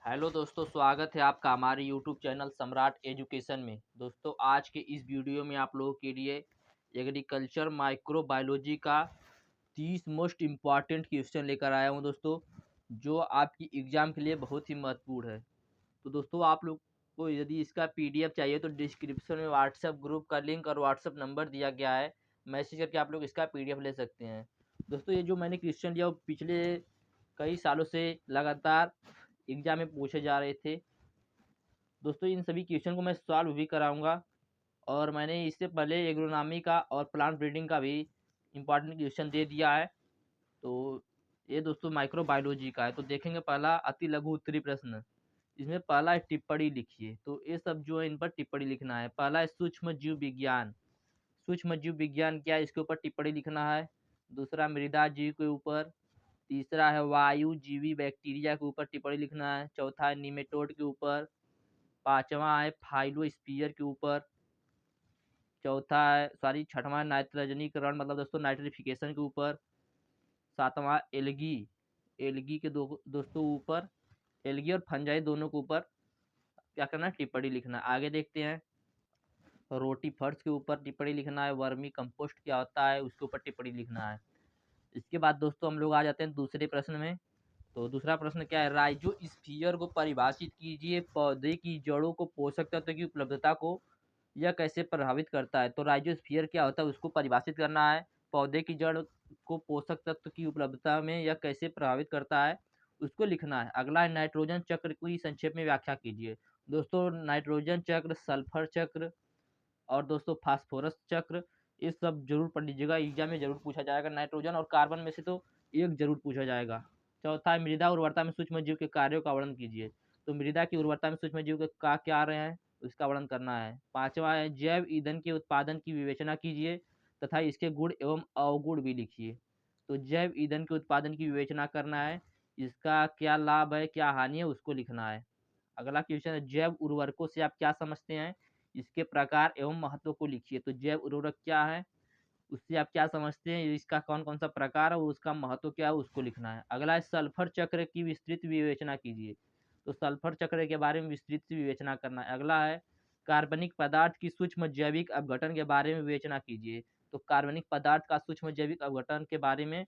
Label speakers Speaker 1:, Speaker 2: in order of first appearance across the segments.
Speaker 1: Hello दोस्तों, स्वागत है आपका हमारे यूट्यूब चैनल सम्राट एजुकेशन में। दोस्तों, आज के इस वीडियो में आप लोगों के लिए एग्रीकल्चर माइक्रोबायोलॉजी का 30 मोस्ट इम्पॉर्टेंट क्वेश्चन लेकर आया हूं दोस्तों, जो आपकी एग्ज़ाम के लिए बहुत ही महत्वपूर्ण है। तो दोस्तों, आप लोग को यदि इसका पीडीएफ चाहिए तो डिस्क्रिप्शन में व्हाट्सएप ग्रुप का लिंक और व्हाट्सएप नंबर दिया गया है। मैसेज करके आप लोग इसका पीडीएफ ले सकते हैं। दोस्तों, ये जो मैंने क्वेश्चन लिया वो पिछले कई सालों से लगातार एग्जाम में पूछे जा रहे थे। दोस्तों, इन सभी क्वेश्चन को मैं सॉल्व भी कराऊंगा और मैंने इससे पहले एग्रोनॉमी का और प्लांट ब्रीडिंग का भी इम्पॉर्टेंट क्वेश्चन दे दिया है। तो ये दोस्तों माइक्रोबायोलॉजी का है। तो देखेंगे पहला अति लघु उत्तरीय प्रश्न। इसमें पहला है टिप्पणी लिखिए। तो ये सब जो है इन पर टिप्पणी लिखना है। पहला है सूक्ष्म जीव विज्ञान। सूक्ष्म जीव विज्ञान क्या है, इसके ऊपर टिप्पणी लिखना है। दूसरा मृदा जीव के ऊपर। तीसरा है वायु जीवी बैक्टीरिया के ऊपर टिप्पणी लिखना है। चौथा है निमेटोड के ऊपर। पांचवा है फाइलोस्फीयर के ऊपर। छठवां नाइट्रोजनीकरण मतलब दोस्तों नाइट्रिफिकेशन के ऊपर। सातवां एल्गी एल्गी के दोस्तों ऊपर। एल्गी और फंजाई दोनों के ऊपर क्या करना है, टिप्पणी लिखना है। आगे देखते हैं। रोटी फर्श के ऊपर टिप्पणी लिखना है। वर्मी कंपोस्ट क्या होता है उसके ऊपर टिप्पणी लिखना है। इसके बाद दोस्तों हम लोग आ जाते हैं दूसरे प्रश्न में। तो दूसरा प्रश्न क्या है, राइजोस्फीयर को परिभाषित कीजिए। पौधे की जड़ों को पोषक तत्व की उपलब्धता को यह कैसे प्रभावित करता है। तो राइजोस्फीयर क्या होता है उसको परिभाषित करना है। पौधे की जड़ को पोषक तत्व की उपलब्धता में यह कैसे प्रभावित करता है उसको लिखना है। अगला है नाइट्रोजन चक्र की संक्षेप में व्याख्या कीजिए। दोस्तों, नाइट्रोजन चक्र, सल्फर चक्र और दोस्तों फास्फोरस चक्र, ये सब जरूर पढ़ लीजिएगा। एग्जाम में जरूर पूछा जाएगा। नाइट्रोजन और कार्बन में से तो एक जरूर पूछा जाएगा। चौथा है मृदा उर्वरता में सूक्ष्म जीव के कार्यों का वर्णन कीजिए। तो मृदा की उर्वरता में सूक्ष्म जीव का क्या रहे हैं उसका वर्णन करना है। पांचवा है जैव ईंधन के उत्पादन की विवेचना कीजिए तथा इसके गुण एवं अवगुण भी लिखिए। तो जैव ईंधन के उत्पादन की विवेचना करना है, इसका क्या लाभ है क्या हानि है उसको लिखना है। अगला क्वेश्चन है जैव उर्वरकों से आप क्या समझते हैं, इसके प्रकार एवं महत्व को लिखिए। तो जैव उर्वरक क्या है उससे आप क्या समझते हैं, इसका कौन कौन सा प्रकार है, उसका महत्व क्या है उसको लिखना है। अगला है सल्फर चक्र की विस्तृत विवेचना कीजिए। तो सल्फर चक्र के बारे में विस्तृत विवेचना करना है। अगला है कार्बनिक पदार्थ की सूक्ष्म जैविक अपघटन के बारे में विवेचना कीजिए। तो कार्बनिक पदार्थ का सूक्ष्म जैविक अपघटन के बारे में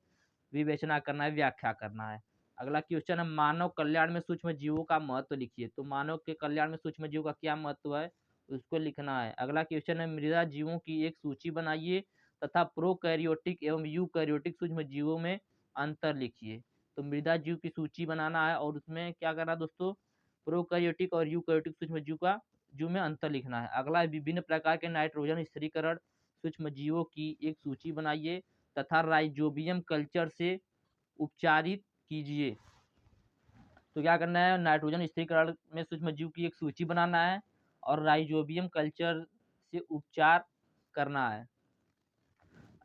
Speaker 1: विवेचना करना है, व्याख्या करना है। अगला क्वेश्चन है मानव कल्याण में सूक्ष्म जीवों का महत्व लिखिए। तो मानव के कल्याण में सूक्ष्म जीवों का क्या महत्व है उसको लिखना है। अगला क्वेश्चन है मृदा जीवों की एक सूची बनाइए तथा प्रोकैरियोटिक एवं यूकैरियोटिक सूक्ष्म जीवों में अंतर लिखिए। तो मृदा जीव की सूची बनाना है और उसमें क्या करना है दोस्तों, प्रोकैरियोटिक और यूकैरियोटिक सूक्ष्म जीव में अंतर लिखना है। अगला है विभिन्न प्रकार के नाइट्रोजन स्थिरीकरण सूक्ष्म जीवों की एक सूची बनाइए तथा राइजोबियम कल्चर से उपचारित कीजिए। तो क्या करना है, नाइट्रोजन स्थिरीकरण में सूक्ष्म जीव की एक सूची बनाना है और राइजोबियम कल्चर से उपचार करना है।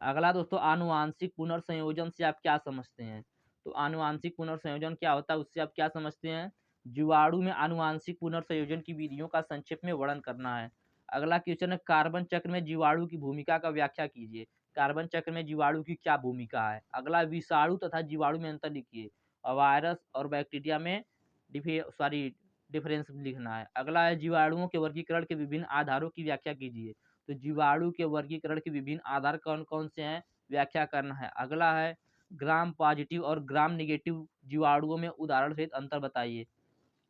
Speaker 1: अगला दोस्तों आनुवांशिक पुनर्संयोजन से आप क्या समझते हैं। तो आनुवांशिक पुनर्संयोजन क्या होता है उससे आप क्या समझते हैं। जीवाणु में आनुवांशिक पुनर्संयोजन की विधियों का संक्षेप में वर्णन करना है। अगला क्वेश्चन है कार्बन चक्र में जीवाणु की भूमिका का व्याख्या कीजिए। कार्बन चक्र में जीवाणु की क्या भूमिका है। अगला विषाणु तथा जीवाणु में अंतर लिखिए और वायरस और बैक्टीरिया में डिफरेंस लिखना है। अगला है जीवाणुओं के वर्गीकरण के विभिन्न आधारों की व्याख्या कीजिए। तो जीवाणु के वर्गीकरण के विभिन्न आधार कौन कौन से हैं व्याख्या करना है। अगला है ग्राम पॉजिटिव और ग्राम निगेटिव जीवाणुओं में उदाहरण सहित अंतर बताइए।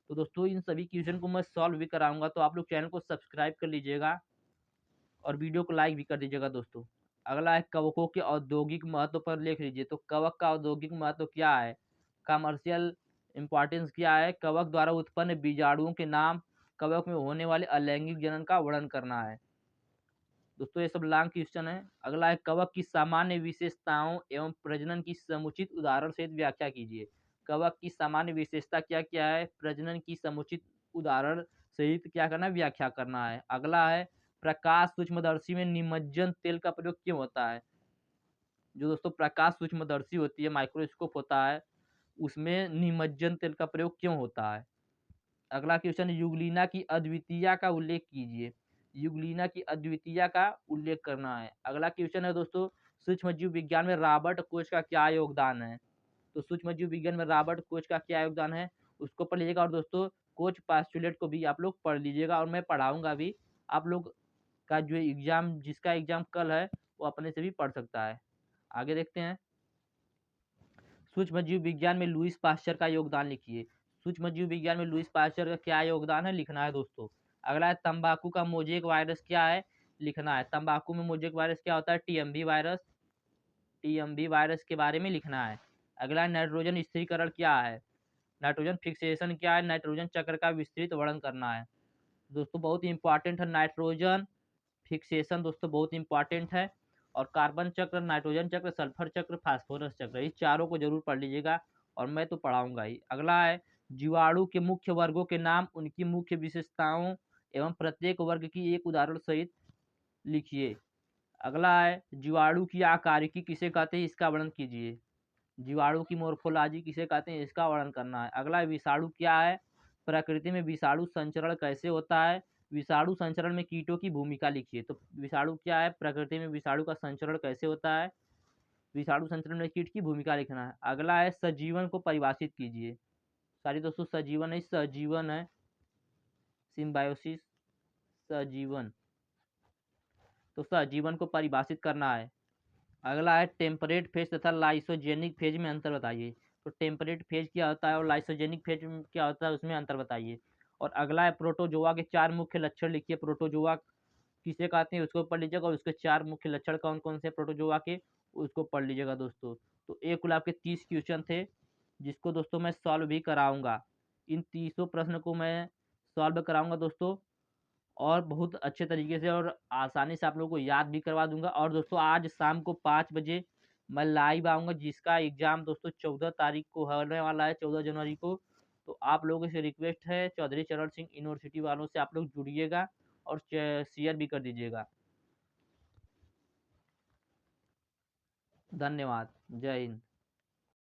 Speaker 1: तो दोस्तों इन सभी क्वेश्चन को मैं सॉल्व भी कराऊंगा, तो आप लोग चैनल को सब्सक्राइब कर लीजिएगा और वीडियो को लाइक भी कर दीजिएगा दोस्तों। अगला है कवकों के औद्योगिक महत्व पर लिख लीजिए। तो कवक का औद्योगिक महत्व क्या है, कमर्शियल इंपॉर्टेंस क्या है, कवक द्वारा उत्पन्न बीजाणुओं के नाम, कवक में होने वाले अलैंगिक जनन का वर्णन करना है। दोस्तों ये सब लॉन्ग क्वेश्चन है। अगला है कवक की सामान्य विशेषताओं एवं प्रजनन की समुचित उदाहरण सहित व्याख्या कीजिए। कवक की सामान्य विशेषता क्या क्या है, प्रजनन की समुचित उदाहरण सहित क्या करना है, व्याख्या करना है। अगला है प्रकाश सूक्ष्मदर्शी में निमज्जन तेल का प्रयोग क्यों होता है। जो दोस्तों प्रकाश सूक्ष्मदर्शी होती है, माइक्रोस्कोप होता है, उसमें निमज्जन तेल का प्रयोग क्यों होता है। अगला क्वेश्चन युगलीना की अद्वितीयता का उल्लेख कीजिए। युगलीना की अद्वितीयता का उल्लेख करना है। अगला क्वेश्चन है दोस्तों सूक्ष्म जीव विज्ञान में रॉबर्ट कोच का क्या योगदान है। तो सूक्ष्म जीव विज्ञान में रॉबर्ट कोच का क्या योगदान है उसको पढ़ लीजिएगा। और दोस्तों कोच पास्टुलेट को भी आप लोग पढ़ लीजिएगा और मैं पढ़ाऊँगा भी। आप लोग का जो एग्ज़ाम जिसका एग्ज़ाम कल है वो अपने से भी पढ़ सकता है। आगे देखते हैं। सूक्ष्म जीव विज्ञान में लुईस पास्चर का योगदान लिखिए। सूक्ष्म जीव विज्ञान में लुईस पास्चर का क्या योगदान है लिखना है दोस्तों। अगला है तंबाकू का मोज़ेक वायरस क्या है लिखना है। तंबाकू में मोज़ेक वायरस क्या होता है? TMV virus. टीएमवी वायरस के बारे में लिखना है। अगला नाइट्रोजन स्थिरीकरण क्या है? नाइट्रोजन फिक्सेशन क्या है? नाइट्रोजन चक्र का विस्तृत वर्णन करना है। दोस्तों बहुत इंपॉर्टेंट है नाइट्रोजन फिक्सेशन, दोस्तों बहुत इंपॉर्टेंट है। और कार्बन चक्र, नाइट्रोजन चक्र, सल्फर चक्र, फास्फोरस चक्र, इस चारों को जरूर पढ़ लीजिएगा और मैं तो पढ़ाऊंगा ही। अगला है जीवाणु के मुख्य वर्गों के नाम, उनकी मुख्य विशेषताओं एवं प्रत्येक वर्ग की एक उदाहरण सहित लिखिए। अगला है जीवाणु की आकारिकी किसे कहते हैं, इसका वर्णन कीजिए। जीवाणु की मोर्फोलॉजी किसे कहते हैं, इसका वर्णन करना है। अगला विषाणु क्या है, प्रकृति में विषाणु संचरण कैसे होता है, विषाणु संचरण में कीटों की भूमिका लिखिए। तो विषाणु क्या है, प्रकृति में विषाणु का संचरण कैसे होता है, विषाणु संचरण में कीट की भूमिका लिखना है। अगला है सजीवन को परिभाषित कीजिए। सारी दोस्तों सजीवन है, सजीवन है, सिम्बायोसिस, सजीवन। तो सजीवन को परिभाषित करना है। अगला है टेम्परेट फेज तथा लाइसोजेनिक फेज में अंतर बताइए। तो टेम्परेट फेज क्या होता है और लाइसोजेनिक फेज क्या होता है, उसमें अंतर बताइए। और अगला है प्रोटोजोआ के 4 मुख्य लक्षण लिखिए। प्रोटोजोआ किसे कहते हैं उसको पढ़ लीजिएगा और उसके 4 मुख्य लक्षण कौन कौन से प्रोटोजोआ के, उसको पढ़ लीजिएगा दोस्तों। तो एक कुल आपके 30 क्वेश्चन थे जिसको दोस्तों मैं सॉल्व भी कराऊंगा। इन 30 प्रश्न को मैं सॉल्व कराऊंगा दोस्तों, और बहुत अच्छे तरीके से और आसानी से आप लोगों को याद भी करवा दूंगा। और दोस्तों आज शाम को 5 बजे मैं लाइव आऊँगा, जिसका एग्ज़ाम दोस्तों 14 तारीख को होने वाला है, 14 जनवरी को। तो आप लोगों से रिक्वेस्ट है, चौधरी चरण सिंह यूनिवर्सिटी वालों से आप लोग जुड़िएगा और शेयर भी कर दीजिएगा। धन्यवाद। जय हिंद।